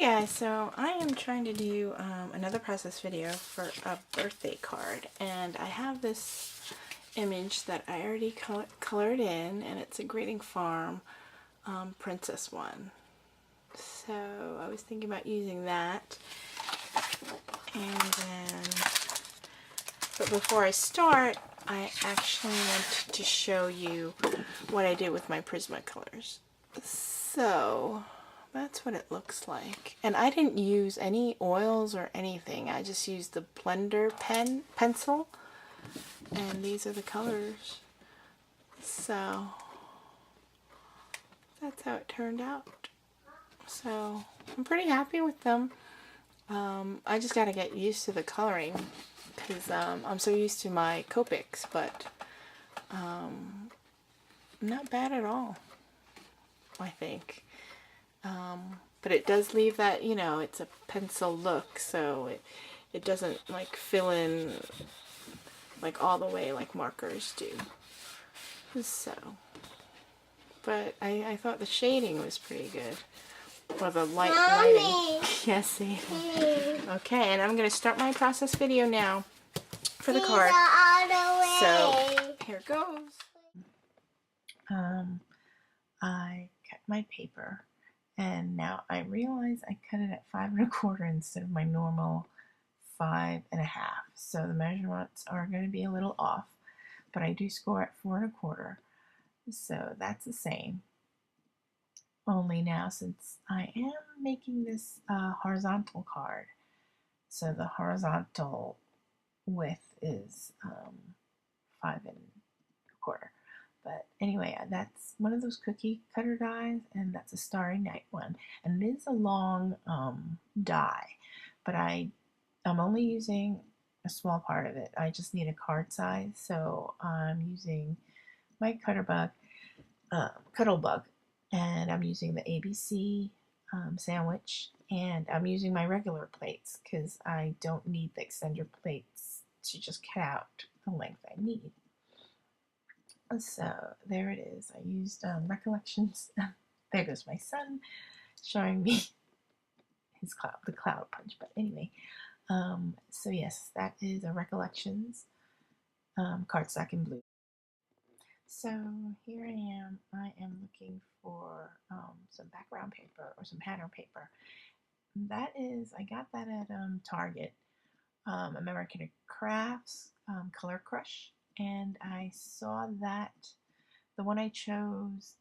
Yeah, so I am trying to do another process video for a birthday card, and I have this image that I already colored in, and it's a Greeting Farm princess one. So I was thinking about using that, and then, but before I start, I actually wanted to show you what I did with my Prismacolors. So that's what it looks like. And I didn't use any oils or anything. I just used the blender pencil. And these are the colors. So that's how it turned out. So I'm pretty happy with them. I just got to get used to the coloring because I'm so used to my Copics, but not bad at all, I think. But it does leave that, you know, it's a pencil look, so it doesn't like fill in like all the way like markers do. So, but I thought the shading was pretty good. Or the lighting. Yes, see. Okay, and I'm going to start my process video now for the card. So, here goes. I cut my paper, and now I realize I cut it at 5 1/4 instead of my normal 5 1/2. So the measurements are going to be a little off, but I do score at 4 1/4. So that's the same. Only now, since I am making this horizontal card, so the horizontal width is 5 1/4. But anyway, that's one of those cookie cutter dies, and that's a Starry Night one. And it is a long die, but I'm only using a small part of it. I just need a card size, so I'm using my Cuttlebug, and I'm using the ABC sandwich, and I'm using my regular plates because I don't need the extender plates to just cut out the length I need. So there it is. I used Recollections. There goes my son showing me the cloud punch. But anyway, so yes, that is a Recollections cardstock in blue. So here I am. I am looking for some background paper or some pattern paper. That is, I got that at Target, American Crafts Color Crush, and I saw that the one I chose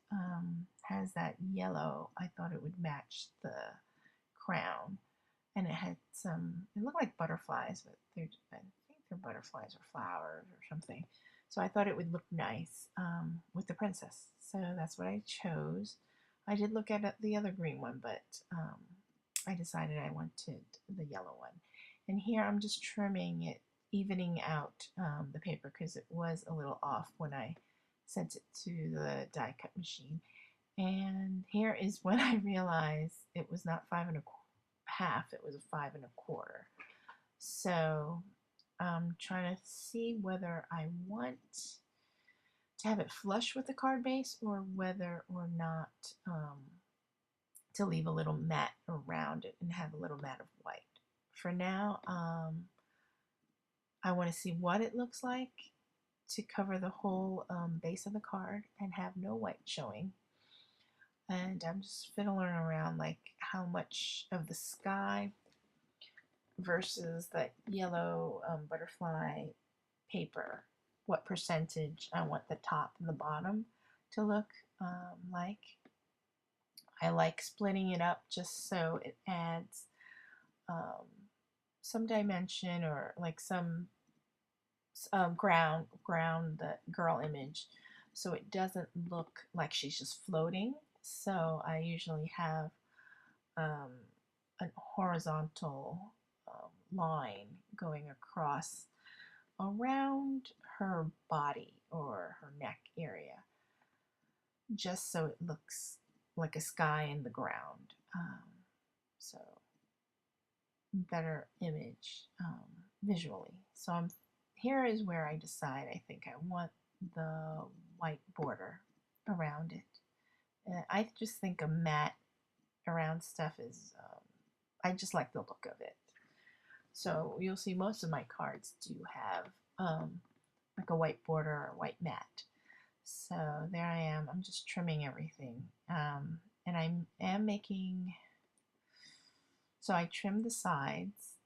has that yellow. I thought it would match the crown, and it had it looked like butterflies, but I think they're butterflies or flowers or something. So I thought it would look nice with the princess. So that's what I chose. I did look at the other green one, but I decided I wanted the yellow one. And here I'm just trimming it, evening out the paper because it was a little off when I sent it to the die cut machine. And here is when I realized it was not 5 1/2, it was a 5 1/4. So I'm trying to see whether I want to have it flush with the card base or whether or not to leave a little mat around it and have a little mat of white. For now, I want to see what it looks like to cover the whole base of the card and have no white showing. And I'm just fiddling around like how much of the sky versus that yellow butterfly paper, what percentage I want the top and the bottom to look like. I like splitting it up just so it adds some dimension or like some ground the girl image, so it doesn't look like she's just floating. So I usually have a horizontal line going across around her body or her neck area, just so it looks like a sky in the ground. So better image visually. So here is where I decide I think I want the white border around it. I just think a matte around stuff is I just like the look of it. So you'll see most of my cards do have like a white border or white mat. So there I am. I'm just trimming everything. And I am making, so I trimmed the sides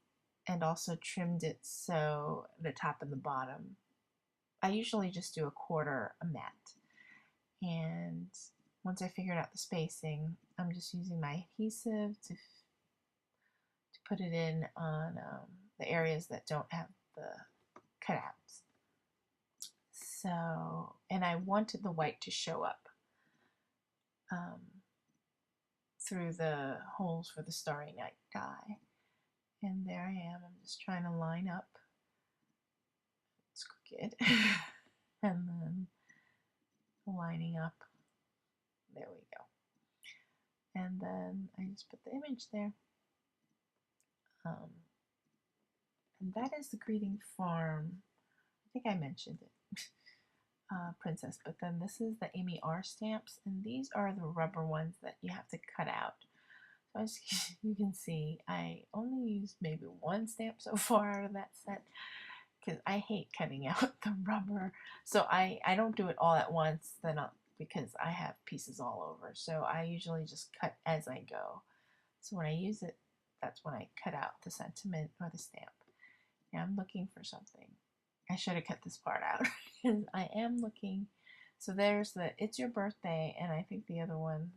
and also trimmed it so the top and the bottom. I usually just do a quarter a mat. And once I figured out the spacing, I'm just using my adhesive to put it in on the areas that don't have the cutouts. So, and I wanted the white to show up through the holes for the Starry Night die. And there I am. I'm just trying to line up. It's crooked. And then lining up. There we go. And then I just put the image there. And that is the Greeting Farm. I think I mentioned it. Princess, but then this is the Amy R stamps, and these are the rubber ones that you have to cut out. So as you can see, I only used maybe one stamp so far out of that set because I hate cutting out the rubber. So I don't do it all at once, then because I have pieces all over. So I usually just cut as I go. So when I use it, that's when I cut out the sentiment or the stamp. Now I'm looking for something. I should have cut this part out because I am looking. So there's the It's Your Birthday, and I think the other one,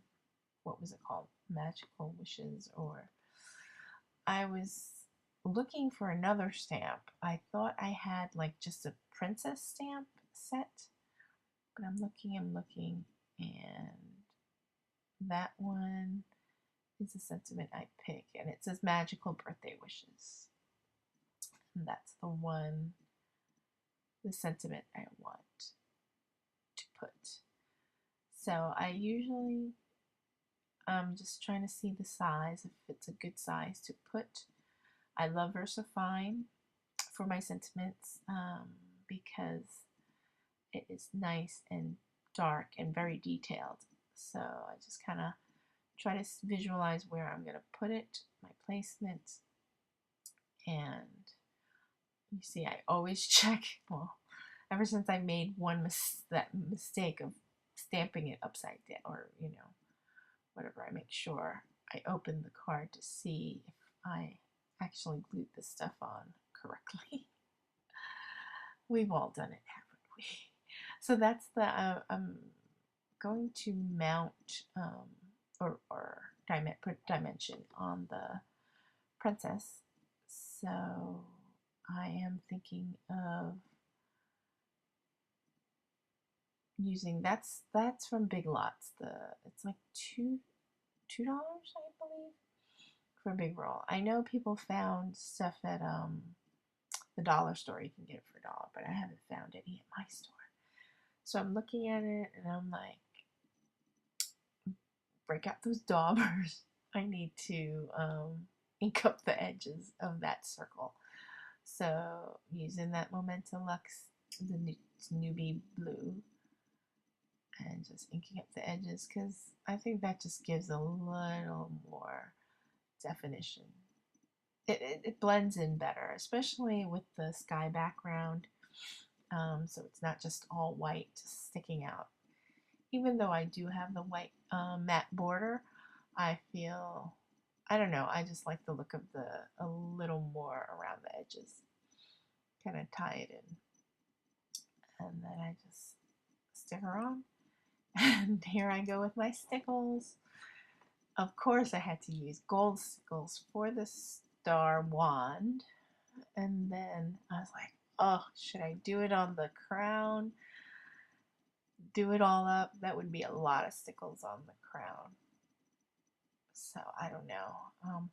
what was it called? Magical Wishes, or I was looking for another stamp. I thought I had like just a princess stamp set, but I'm looking, and that one is the sentiment I pick, and it says Magical Birthday Wishes. And that's the one, the sentiment I want to put. So I usually, I'm just trying to see the size, if it's a good size to put. I love VersaFine for my sentiments because it is nice and dark and very detailed. So I just kind of try to visualize where I'm going to put it, my placement, and you see I always check, well, ever since I made that mistake of stamping it upside down, or whatever, I make sure I open the card to see if I actually glued the stuff on correctly. We've all done it, haven't we? So that's the, I'm going to mount or put dimension on the princess. So I am thinking of using, that's from Big Lots. It's like $2, I believe, for a big roll. I know people found stuff at the dollar store. You can get it for $1, but I haven't found any at my store. So I'm looking at it and I'm like, break out those daubers. I need to ink up the edges of that circle. So using that Memento Lux, the newbie blue, and just inking up the edges because I think that just gives a little more definition. It blends in better, especially with the sky background. So it's not just all white sticking out. Even though I do have the white matte border, I feel, I don't know, I just like the look of a little more around the edges. Kind of tie it in. And then I just stick her on. And here I go with my stickles. Of course I had to use gold stickles for the star wand. And then I was like, oh, should I do it on the crown? Do it all up? That would be a lot of stickles on the crown. So I don't know.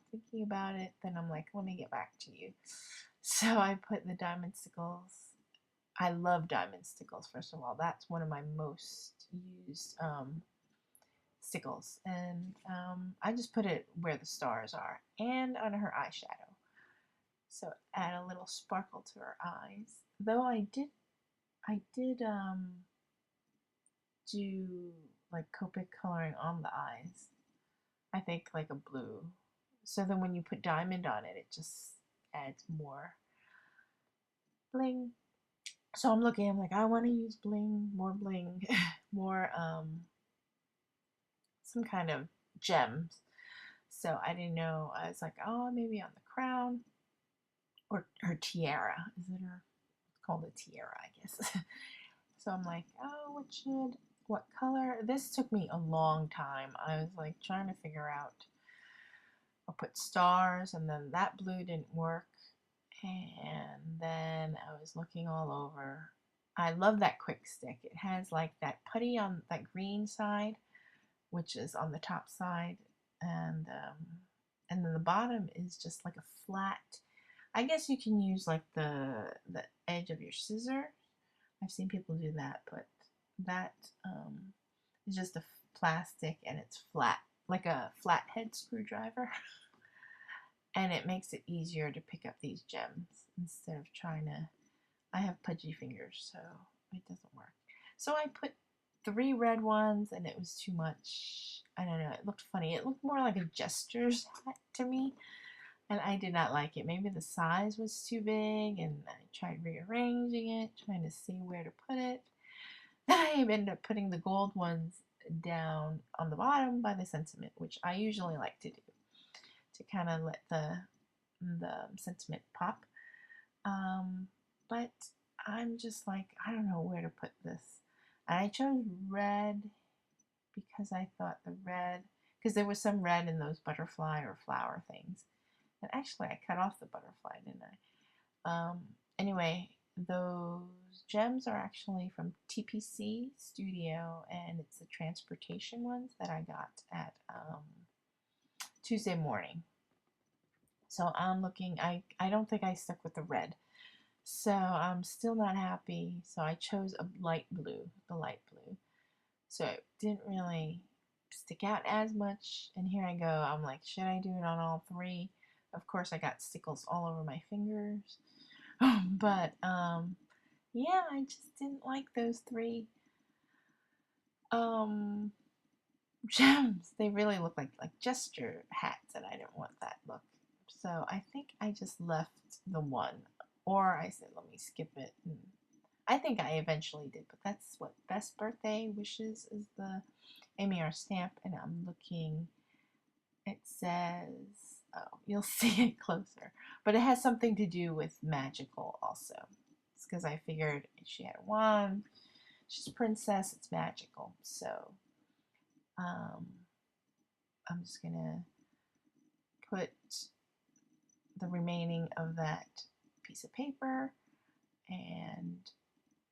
Thinking about it, then I'm like, let me get back to you. So I put the diamond stickles. I love diamond stickles, first of all. That's one of my most used stickles. And I just put it where the stars are and on her eyeshadow. So add a little sparkle to her eyes. Though I did do like Copic coloring on the eyes. I think like a blue So then when you put diamond on it, it just adds more bling. So I'm looking, I'm like, I want to use bling, more some kind of gems. So I didn't know. I was like, oh, maybe on the crown or her tiara. Is it her? It's called a tiara, I guess. So I'm like, oh, what color? This took me a long time. I was like trying to figure out. I put stars, and then that blue didn't work. And then I was looking all over. I love that quick stick. It has like that putty on that green side, which is on the top side, and then the bottom is just like a flat. I guess you can use like the edge of your scissor. I've seen people do that, but that is just a plastic and it's flat, like a flathead screwdriver. And it makes it easier to pick up these gems instead of trying to. I have pudgy fingers, so it doesn't work. So I put 3 red ones, and it was too much. I don't know. It looked funny. It looked more like a jester's hat to me, and I did not like it. Maybe the size was too big, and I tried rearranging it, trying to see where to put it. Then I ended up putting the gold ones down on the bottom by the sentiment, which I usually like to do to kind of let the sentiment pop. But I'm just like, I don't know where to put this. And I chose red because I thought the red, because there was some red in those butterfly or flower things. And actually, I cut off the butterfly, didn't I? Anyway, those gems are actually from TPC Studio, and it's the transportation ones that I got at Tuesday morning. So I'm looking, I don't think I stuck with the red. So I'm still not happy. So I chose a light blue, the light blue. So it didn't really stick out as much. And here I go. I'm like, should I do it on all 3? Of course, I got stickles all over my fingers. But yeah, I just didn't like those 3 gems. They really look like gesture hats, and I didn't want that look. So I think I just left the one, or I said, let me skip it. And I think I eventually did, but that's what Best Birthday Wishes is, the MER stamp, and I'm looking. It says, oh, you'll see it closer, but it has something to do with magical also. It's because I figured she had a wand, she's a princess, it's magical. So I'm just gonna put the remaining of that piece of paper and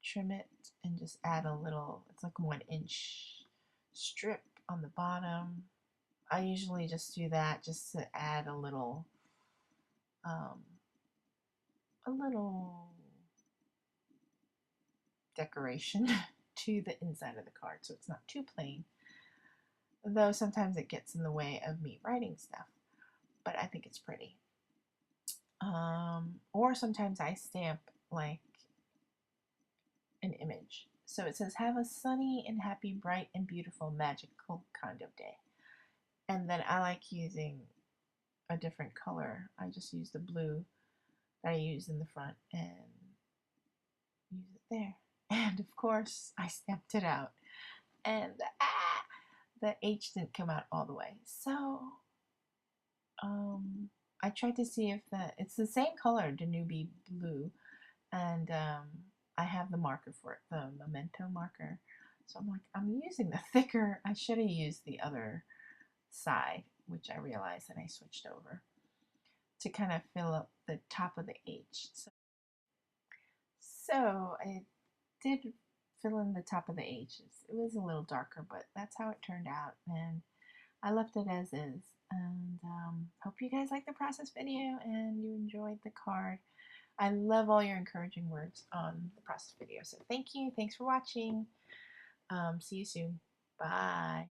trim it and just add a little, it's like a 1-inch strip on the bottom. I usually just do that just to add a little decoration to the inside of the card, so it's not too plain, though sometimes it gets in the way of me writing stuff, but I think it's pretty. Or sometimes I stamp like an image. So it says, have a sunny and happy, bright and beautiful, magical kind of day. And then I like using a different color. I just use the blue that I use in the front and use it there. And of course, I stamped it out. And the H didn't come out all the way. So I tried to see if it's the same color, Danube blue. And I have the marker for it, the memento marker. So I'm like, I'm using the thicker. I should have used the other side, which I realized, and I switched over to kind of fill up the top of the H. So I did fill in the top of the H. It was a little darker, but that's how it turned out, and I left it as is. And hope you guys liked the process video and you enjoyed the card. I love all your encouraging words on the process video. So thank you. Thanks for watching. See you soon. Bye.